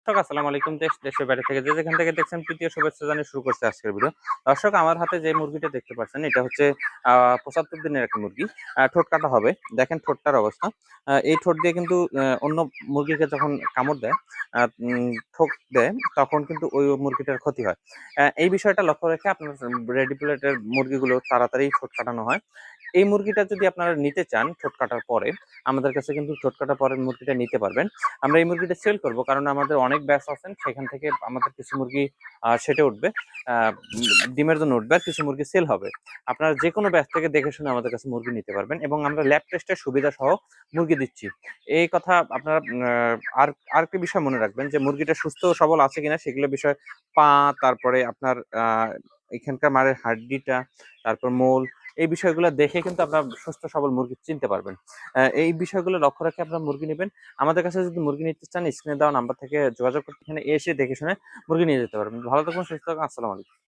দর্শক আসসালামু আলাইকুম। দেশের বাইরে থেকে যেখান থেকে দেখছেন তৃতীয় শুভেচ্ছা জানিয়ে শুরু করছি আজকের ভিডিও। দর্শক আমার হাতে যে মুরগিটা দেখতে পাচ্ছেন এটা হচ্ছে ৭৫ দিনের একটা মুরগি। ঠোঁট কাটা হবে। দেখেন ঠোঁটটার অবস্থা। এই ঠোঁট দিয়ে কিন্তু অন্য মুরগিকে যখন কামড় দেয়, ঠোক দেয় তখন কিন্তু ওই মুরগিটার ক্ষতি হয়। এই বিষয়টা লক্ষ্য রেখে আপনার রেডি প্লেটের মুরগিগুলো তাড়াতাড়ি ঠোঁট কাটানো হয়। এই মুরগিটা যদি আপনারা নিতে চান ঠোঁট কাটার পরে, আমাদের কাছে কিন্তু ঠোঁট কাটার পরের মুরগিটা নিতে পারবেন। আমরা এই মুরগিটা সেল করব কারণ আমাদের অনেক ব্যাচ আছেন সেখান থেকে আমাদের কিছু মুরগি সেটে উঠবে, ডিমের জন্য উঠবে, আর কিছু মুরগি সেল হবে। আপনারা যে কোনো ব্যাচ থেকে দেখে শুনে আমাদের কাছে মুরগি নিতে পারবেন এবং আমরা ল্যাব টেস্টের সুবিধা সহ মুরগি দিচ্ছি। এই কথা আপনারা আরেকটি বিষয় মনে রাখবেন যে মুরগিটা সুস্থ সবল আছে কিনা সেগুলো বিষয়, পা, তারপরে আপনার এখানকার মাড়ের হাড্ডিটা, তারপর মোল, এই বিষয়গুলো দেখে কিন্তু আপনার সুস্থ সবল মুরগি চিনতে পারবেন। এই বিষয়গুলো লক্ষ্য রেখে আপনারা মুরগি নেবেন। আমাদের কাছে যদি মুরগি নিতে চান স্ক্রিনে দেওয়া নাম্বার থেকে যোগাযোগ করতে, এখানে এসে দেখে শুনে মুরগি নিয়ে যেতে পারবেন। ভালো থাকুন, সুস্থ থাকুন। আসসালামু আলাইকুম।